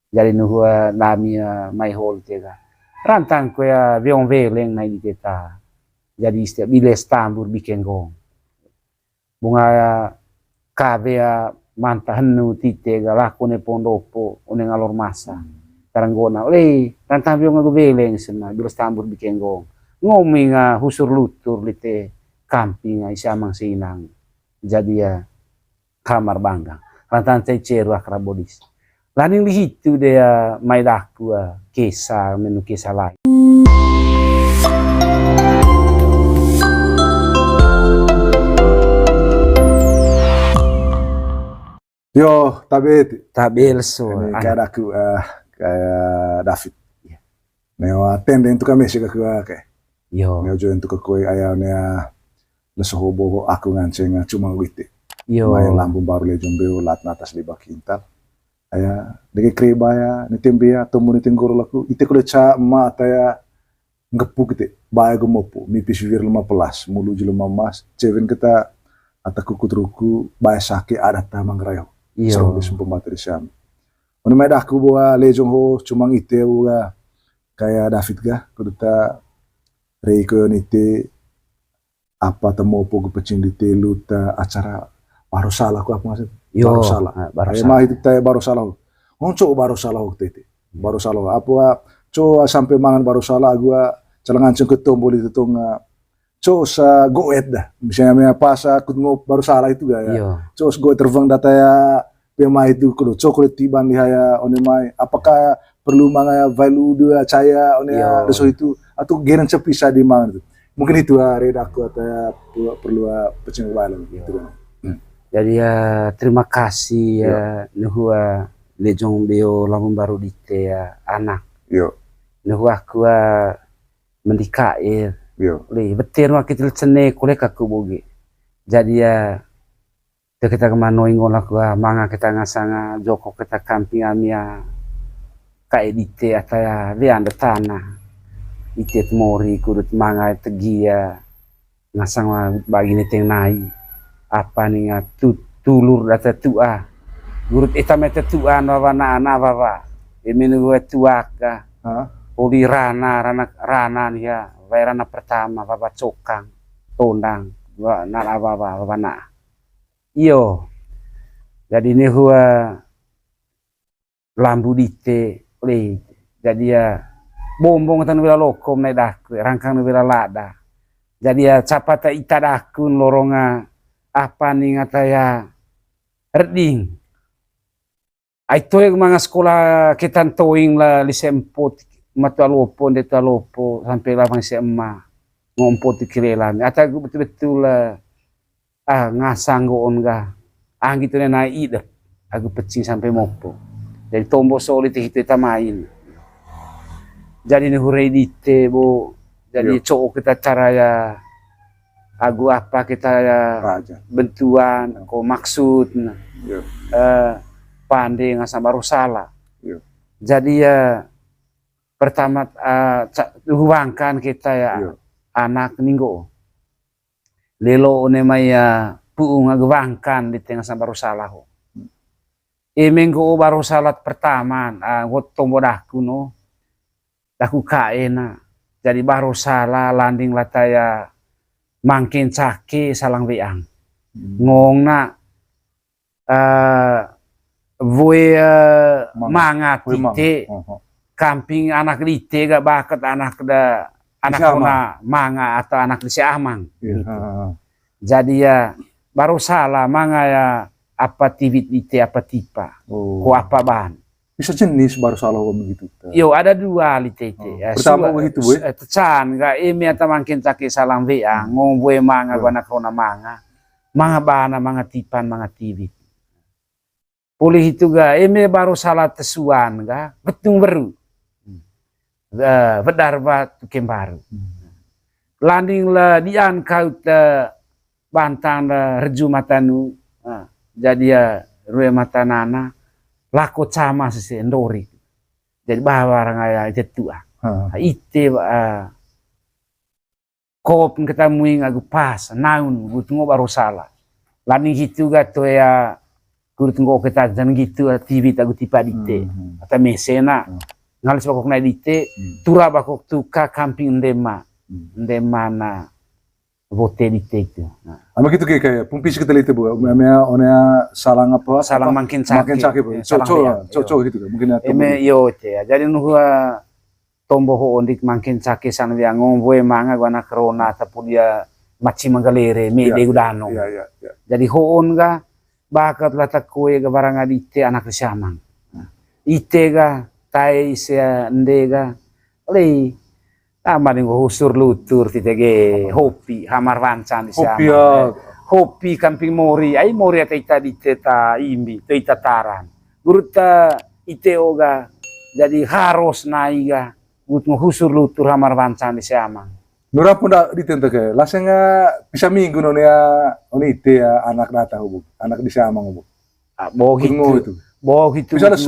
jadi nuhua nami mai hol tega rantang ko ya veong veleng na di teta jadi setiap biles tambur bikin gong bunga kabe ya manta henu tite ga lakone pondopo one ngalor masa taranggona ole rantang veong go veleng sena biles tambur bikin gong ngomi nga husur lutur lite kamping isamang sinang jadi ya kamar banggang rantang ceru akrabodis laning lihitu dia mai daku kisah menu kisah lain. Yo, tabel so. Kayak aku kayak David. Neo atende untuk kami sih kayak. Yo. Neo jo untuk kue ayah nea lesohobo aku nganceng cuma wite. Yo. Main lampu baru le jombeo lat natas liba kintal. Ayah deke kreba ya nitembea tomo nitinggoro laku ite kule ca ma taya ngepu gitu. Baya gemopo mipis vir 15 mulu jelo mamas ceven kita ataku kutruku baya sake ada tamang rayo. Serong di sumpah materi siam. Ono mai daku boa lejong ho cuma ite boa kayak David ga kuduta reiko nite apa temo pogo pecing di teluta acara baru salah ku apa maksud? Baru salah. Emang itu teh baru salah. Onco baru salah waktu itu. Baru salah. Apa co sampai mangan baru salah gua celengan ceng ketombol itu tuh co sa goet dah. Misalnya pas aku baru salah itu ga ya. Co goet terbang data ya pemain itu kudu co kulit tiban lihaya one mai. Apakah perlu manga value dua caya one reso itu atau gerang sepisa di mangan itu. Mungkin itu redaku atau perlu pecing walau gitu kan. Jadi ya terima kasih ya nuhua lejong beo lamun baru dite ya anak. Nuhua aku mendikair. Le betir wa kitil cene kule kaku bogi. Jadi ya kita kemano ingon aku manga kita ngasanga joko kita kamping amia kaedite ataya lianda tanah. Ite mori kudut manga tegia ngasang bagi niteng nai. Apa nih tulur data tua gurut etamete tua nawana nawawa emenu tuaka uli rana nih ya rana pertama baba cokang tondang baba na iyo jadi ini hua lambu dite le jadi ya bombong tan wila lokom nai dak rangkang wila lada jadi ya capata itadakun loronga apa nih ngataya reding aito yang mga sekolah kita toing la lisempot matualopon detalopo sampai lapang si emma ngompot dikirelan ata betul-betul ngasang goon ga gitu na naidep aku pecing sampai mopo jadi tombo solid itu tamain jadi nih huredite bo jadi cowok kita cara ya agu apa kita ya bentuan ko maksud pandai ngasam baru salah jadi ya pertama huangkan kita ya anak minggu lelo one maya puung agwangkan di tengah baru salah minggu baru salah pertama got tombo daku no daku kaena jadi baru salah landing lataya mangkin cake salang weang ngong na voe mangat tite kamping anak lite gak bakat anak da anak kona manga atau anak di amang gitu. Jadi ya baru salah manga ya apa tivit lite apa tipa ko apa bahan bisa jenis baru salah begitu. Yo ada dua lite pertama begitu boy tecan gak imi atau mangkin cake salang weang ngong voe manga gak anak kona manga bana manga tipan manga tivit pulih itu ga eme baru salah tesuan ga betung beru bedarba tukem baru landing la dian kau te bantang la reju matanu jadi ya rue matanana lako sama sese endori jadi barang aya itu tua ite kop ketamuing agu pas naun butungo baru salah landing itu ga to ya guru tunggu kita jangan gitu TV tagu tipa dite atau mesena ngalis bakok na dite tura bakok tuka camping ndema na vote dite itu. Ama gitu kayak pumpis kita lihat bu, memang onea salang apa? Salang makin sakit bu. Cocok gitu kan mungkin atau. Yo ya. Jadi nuhua tombo ho ondik makin sakit sana dia ngombe manga gua corona ataupun dia maci manggalere me de gudano. Iya. Jadi ho on ga bakat lata kue ga barang adite anak siamang. Ite ga tai sia ndega le amaring husur lutur titege hopi hamar wancan di siamang. Hopi camping mori ai mori ata ita dite ta imbi te ita taran. Guruta ite oga jadi harus naiga gut husur lutur hamar wancan di siamang. Nura pun dah ditentang ke, lasanya bisa minggu nonia onite ya anak data hubung, anak di siamang hubung. Boh itu. Misalnya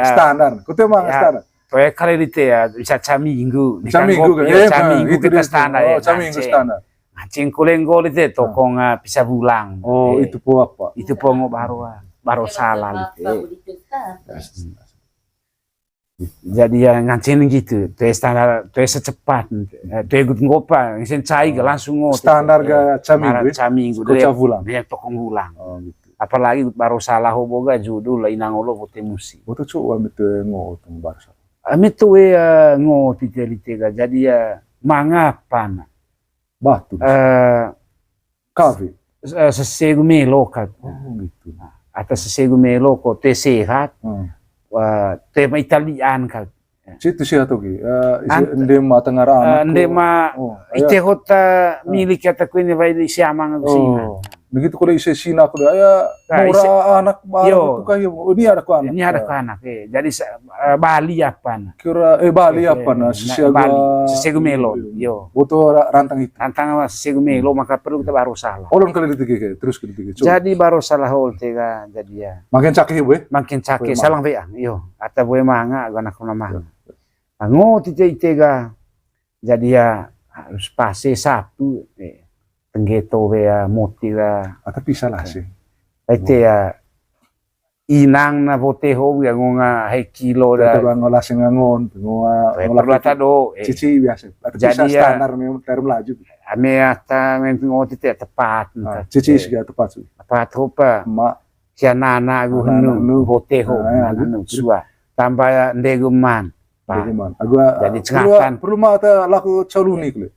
standar, kau emang standar. Soalnya kali dite ya bisa caminggu. Caminggu kan? Caminggu kita standar ya. Caminggu standar. Cing kuleng-kuleng itu tokong bisa bulang. Oh itu po apa? Itu po baru salah dite. Jadi ya ngancin gitu, standar, secepat, ikut ngopa, ngisen cai langsung ngopi. Standar ga caminggu, dia tokong ulang. Apalagi baru salah hoboga judul inang olo bote musi. Bote coba mitu ngotong baru salah. Mitu ngoti telitega, jadi ya mangapan. Batu. Kafe. Sesegu melok. Gitu. Atau sesegu melok, te sehat. Tema Italian kan. Situ sih atau ki, ndema tengara. Ndema ite hota milik kata kuini vai di siamang sina. Begitu kalau isi sina aku ya murah anak baru tuh kayak ini ada ku anak. Ini ada ku anak jadi Bali apa? Kira Bali apa nah sesegu melo. Yo. Butuh rantang itu. Rantang sesegu melo maka perlu kita baru salah. Ulun kali ditige terus ditige. Jadi baru salah hol tega jadi ya. Makin cakih bu. Makin cakih salang veang. Yo. Ata bu manga anak nama. Ngo tega jadi ya harus pase Sabtu tenggeto ya moti ya atau bisa lah sih itu ya inang na boteho ya ngonga hai kilo da ngolah sengangon ngolah tado cici biasa jadi standar memang term laju ame ata ngoti tepat cici sih tepat hopa mak sianana gu henu boteho henu sua tambah ndeguman jadi cengatan perlu mah laku caluni kulit.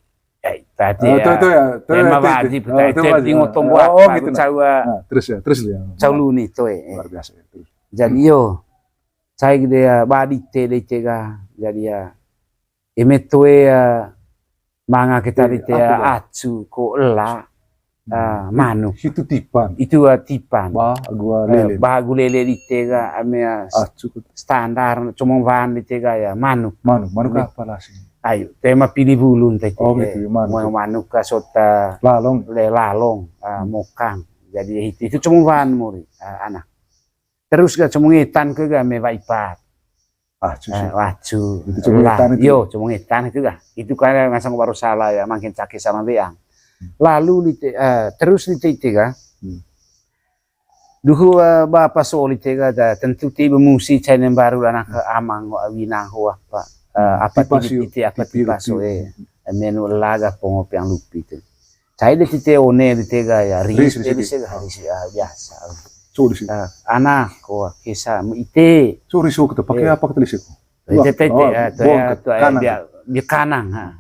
Tadi ya, tema wajib, tapi ngotong buat gitu cawa. Terus ya. Cauluni itu luar biasa. Jadi yo, saya gitu ya, badi teh ga, jadi ya, itu ya, manga kita di ya, acu ko ela, manu. Itu tipan. Itu tipan. Bah gua lele di ga, ame standar, cuma van di ga ya, manu. Manu apa lah sih? Ayo, tema pilih bulun teh. Gitu, mau manuk kasota lalong, mokang. Jadi itu cuma van muri anak. Terus gak cuma ngetan ke gak me vaipat. Wacu. Itu cuma ngetan itu. Yo, cuma ngetan itu gak. Itu kan ngasang baru salah ya, makin sakit sama beang. Lalu terus di ga. Duhu bapak soli tega tentu tiba musi channel baru anak amang winang ho apa. Apa tiba so menu laga pongo piang lupi itu. Saya di tite one di tega ya ris biasa. Anak ko kisah ite. Sorry kita pakai apa kita lisik? Ite dia kanang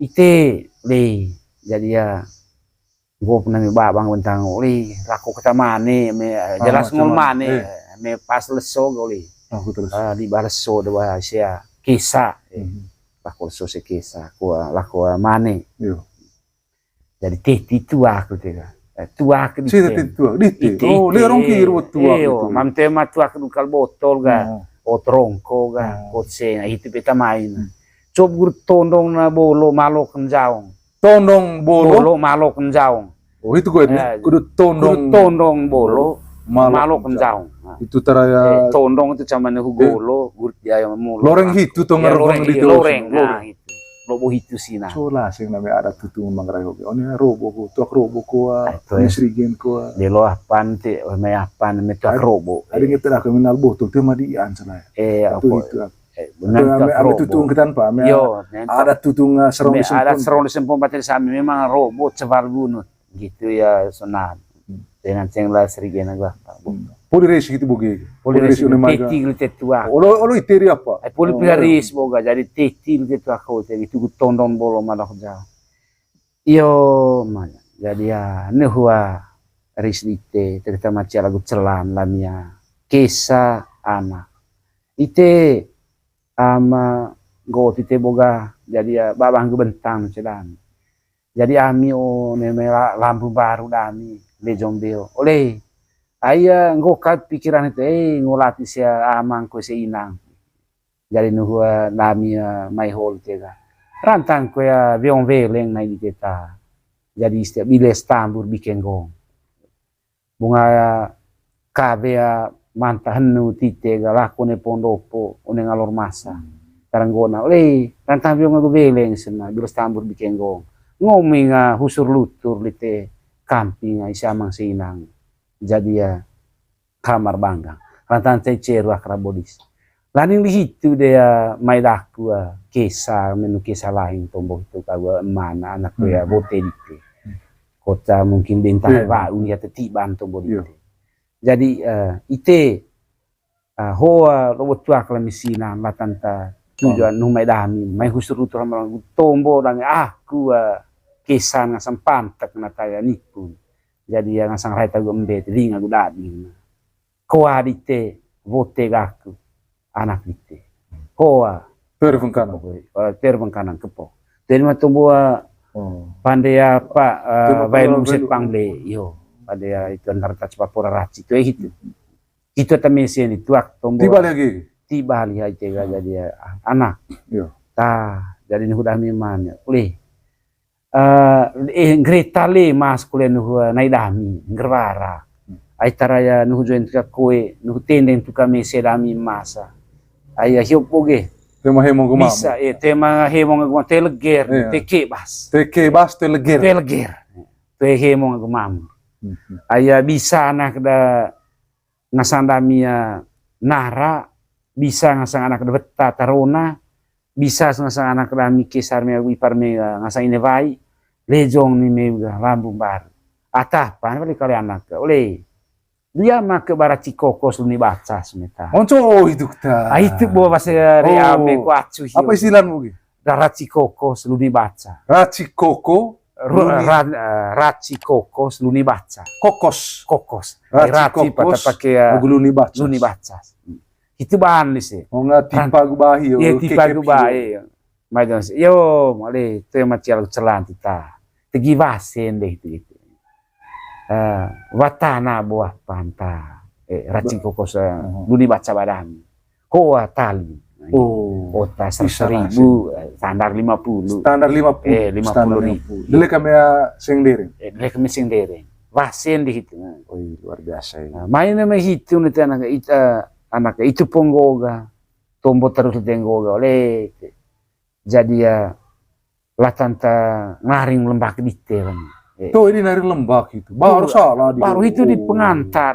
ite le jadi ya gua pernah babang bentang oli laku kata mane jelas ngol mane me pas leso goli. Di barso dua sia kisah laku sose kisah laku mane jadi titi tua aku tega tua ke dite oh le orang kiro tua mam tema tua ke dukal botol ga otrongko ga kotse itu beta main cob gur tondong na bolo malo kenjaung tondong bolo malo kenjaung oh itu gue kudu tondong bolo malo kenjaung itu teraya tondong itu cuman hugolo gur dia yang mulu loreng itu tuh ngerong di loreng lobo itu sih nah. Sola sing namanya ada tutung mangrai hobi. Oni robo ko, tuak robo ko, oni srigen ko. De lo apan te, me apan me tuak robo. Ada kita dah kriminal botol tu madi an sana. Apa? Benar tuak robo. Tutung kita pa, ada tutung serong di sempon. Ada serong di sempon batin sami memang robo ceval bunut gitu ya sonan. Dengan cengla srigen agak. Polires gitu boge. Polires teti gitu tua. Olo iteri apa? Poli pilaris boga jadi teti gitu aku jadi itu tondon bolo malah jauh. Iyo mana jadi ya nehua rislite terita macam lagu celan lamia kesa ama ite ama go tite boga jadi ya babang gebentang celan. Jadi ami o nemela lampu baru dami lejombeo oleh ayah ngokat pikiran itu, ngolati sia amang ko sia inang. Jadi nuhua nami mai hol tega. Rantang ko ya viong veleng na kita. Jadi setiap biles tambur bikin gong. Bunga kabe ya mantah henu titega lakone pondopo une ngalor masa. Taranggona oleh rantang viong veleng sena biles tambur bikin gong. Ngoming husur lutur lite camping isi amang sia inang. Jadi ya kamar bangga rantan ceru akrabodis laning lihitu dia maidaku kesa menu kesa lain tombok itu kagua mana anakku ya bote dite kota mungkin bintang ba unia tetiban tombok dite jadi ite hoa robot tua klemisina latanta tujuan nu maidami mai husur utur malang tombo dan aku kesa ngasam pantek nataya nipun jadi yang ngasang raita gue mbet ringa gue dading koa dite vote gaku anak dite koa terbengkanan kepo jadi matumbo pandai apa bailum set pangle yo pada itu antar tas papora raci itu tamesen itu ak tombo tiba lagi jadi anak yo jadi nih udah memang oleh Greta le mas kulen naidami ngerwara aitaraya nuhu join ka koe nuhu tenden tu kami sedami masa aya hiopoge tema hemong guma bisa tema hemong guma teleger teke bas teleger te hemong guma aya bisa anak da ngasandamia nara bisa ngasang anak da betta tarona bisa ngasang anak da mikisar me wiparme ngasang inevai lejong ni mega lambung baru atah pan balik kali anak oleh dia mak baraci kokos luni baca semeta onco itu kita itu bawa bahasa reame kuacu apa istilahmu gitu raci kokos luni baca raci koko raci kokos luni baca kokos raci pada pakai luni baca itu bahan sih nggak tipa gubahi ya tipa gubahi macam yo male tu macam celan kita tegi vasen deh itu watana buah panta racing kokos luni baca badan koa tali kota 1.000 standar 50 50.000 dele kami sendiri vasen deh itu luar biasa ya main nama itu nanti anak itu ponggoga tombo terus tenggoga oleh jadi ya latanta ngaring lembak detail tuh ini dari lembak itu baru salah baru itu di pengantar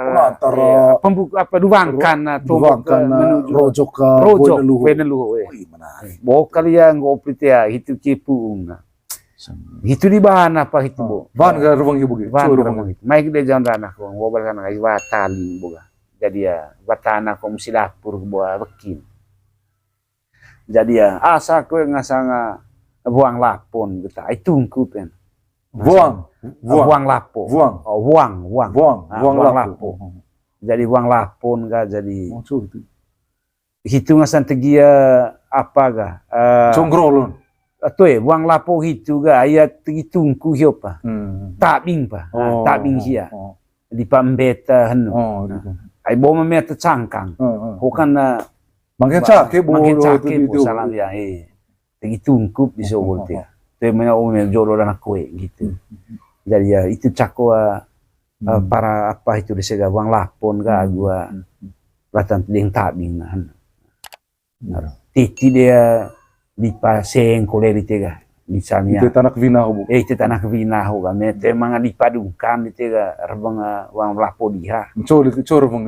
pembuka apa duangkan menuju rojok benelu bokal ya ngoplit ya itu cipung itu di bahan apa itu bo bahan gak ruang ibu gitu maik de jangan anak ko ngobal kan ai watali boga jadi ya watana ko mesti dapur buah bekin jadi ya asa ko ngasanga buang lapon gitu itu pen buang lapo buang lapo jadi buang lapon ga jadi hitung asan tegia apa ga congrolon atau buang lapo hitu ga ayat tungku hiopa tabing pa tabing hia di pambeta henu ai boma meta cangkang bukan makin cake itu salam ya tegi tungkup di sobol dia temanya umumnya jolo dan kue gitu jadi ya itu cako para apa itu disega buang lapon ga gua latan ding tabing titi dia di paseng kole di tega misalnya Ite tanak vina bu. ite tanah kevina ho kami te mga dipadungkan di tega rebang wang lapo diha Cor itu cor bang.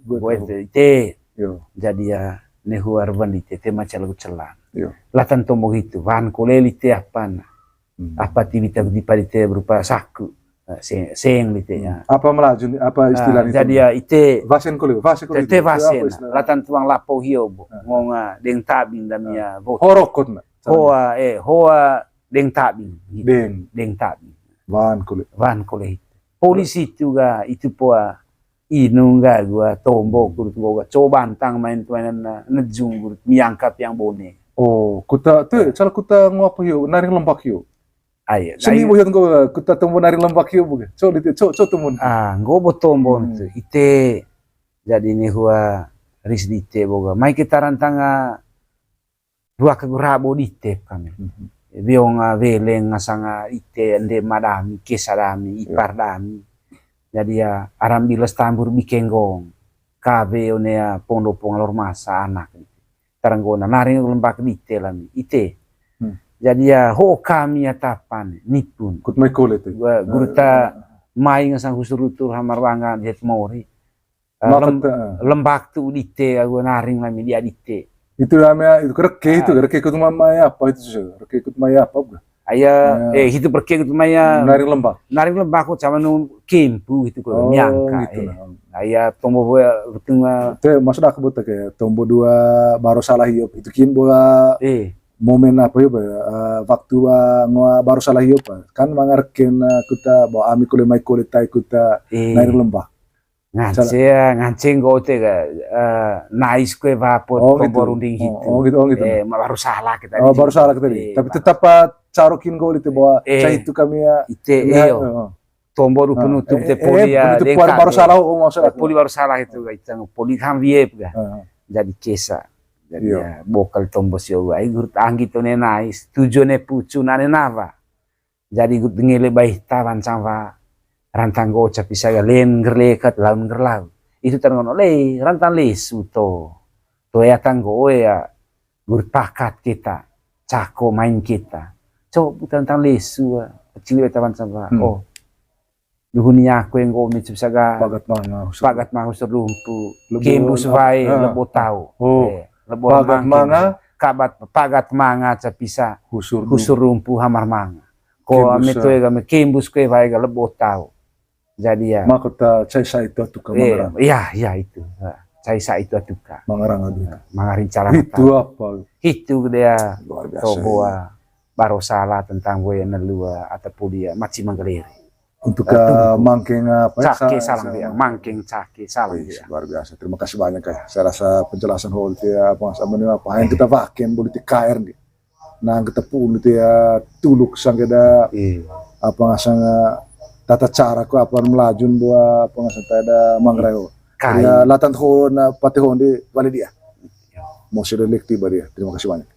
gue ite Yo. jadi ya nehu arban di te macam lagu celan Yo. latan tombo itu van kole di te apa tibita di te berupa saku seng di te ya Apa melaju apa istilahnya jadi ya ite vasen kole te vasen latan tuang lapo hio bo ngonga deng tabing damia bo horokot na hoa deng tabing deng tabing van kole polisi juga itu poa inunga gua tombo kurut gua coba antang main tuanan nejung kurut miangkap yang bone oh kuta tu cara kuta ngapa hiu naring lembak hiu ayo seni boyan gua kuta temu naring lembak hiu bukan co temu go tombo itu ite jadi ni hua risdite boga mai kita rantanga dua kegurabo dite kami biong veleng ngasanga ite ende madami kesadami ipar dami jadi ya arambilas tambur bikenggong kabe onea pondo pongalor masa anak taranggona naring lembak dite lami ite jadi ya ho kami atapan nipun kut mai kole tu guruta mai ngasang husurutur hamar banga jet mori lembak tu dite aku naring lami dia dite itu namanya itu kereke ikut maya apa itu sih kereke ikut maya apa bukan ayah itu pergi ikut maya naring lembak kok sama nu kempu gitu kok nyangka gitu ayah tombo betul itu maksud aku buat kayak tombo dua baru salah hidup itu kin bola momen apa ya waktu baru salah hidup kan mangarken kita bawa ami kule mai kule tai kita naring lembak ngancing gote ga nice kue vapor kompor runding gitu baru salah kita baru salah kita tapi tetap carokin gol itu bahwa itu kami ya tombo penutup te poli ya baru salah poli baru salah itu kita poli hamviep ga jadi kesa jadi ya bokal tombo sio ai gurt anggi to ne nice tujuane pucu nane nava jadi gurt ngele baih tawan sama rantang goca bisa len gerlekat laun gerlau itu terngono le rantang lesu to ya tanggo ya berpakat kita cako main kita coba tentang lesu kecil tawan sama dunia aku yang gomi bisa ga pagat manga serumpu kembu suai lebo tau lebo manga kabat pagat manga bisa husur rumpu hamar manga ko ame to ga me kembus ko vai ga lebo tau jadi ya makota cai sa itu atuka mangarang iya itu cai sa itu atuka mangarang adu mangarin cara itu apa itu dia luar biasa bahwa baru salah tentang gue nelua ataupun dia masih menggelir untuk mangking apa ya cake salah dia mangking cake salah dia luar biasa terima kasih banyak ya saya rasa penjelasan hol ya apa sama apa yang kita vakin politik KR nih nah kita pun ya tuluk sanggeda apa ngasanga tata cara ko apa melajun buat pengasas tada mangreo ya latan hon patihon di bali dia mau selektif dia terima kasih banyak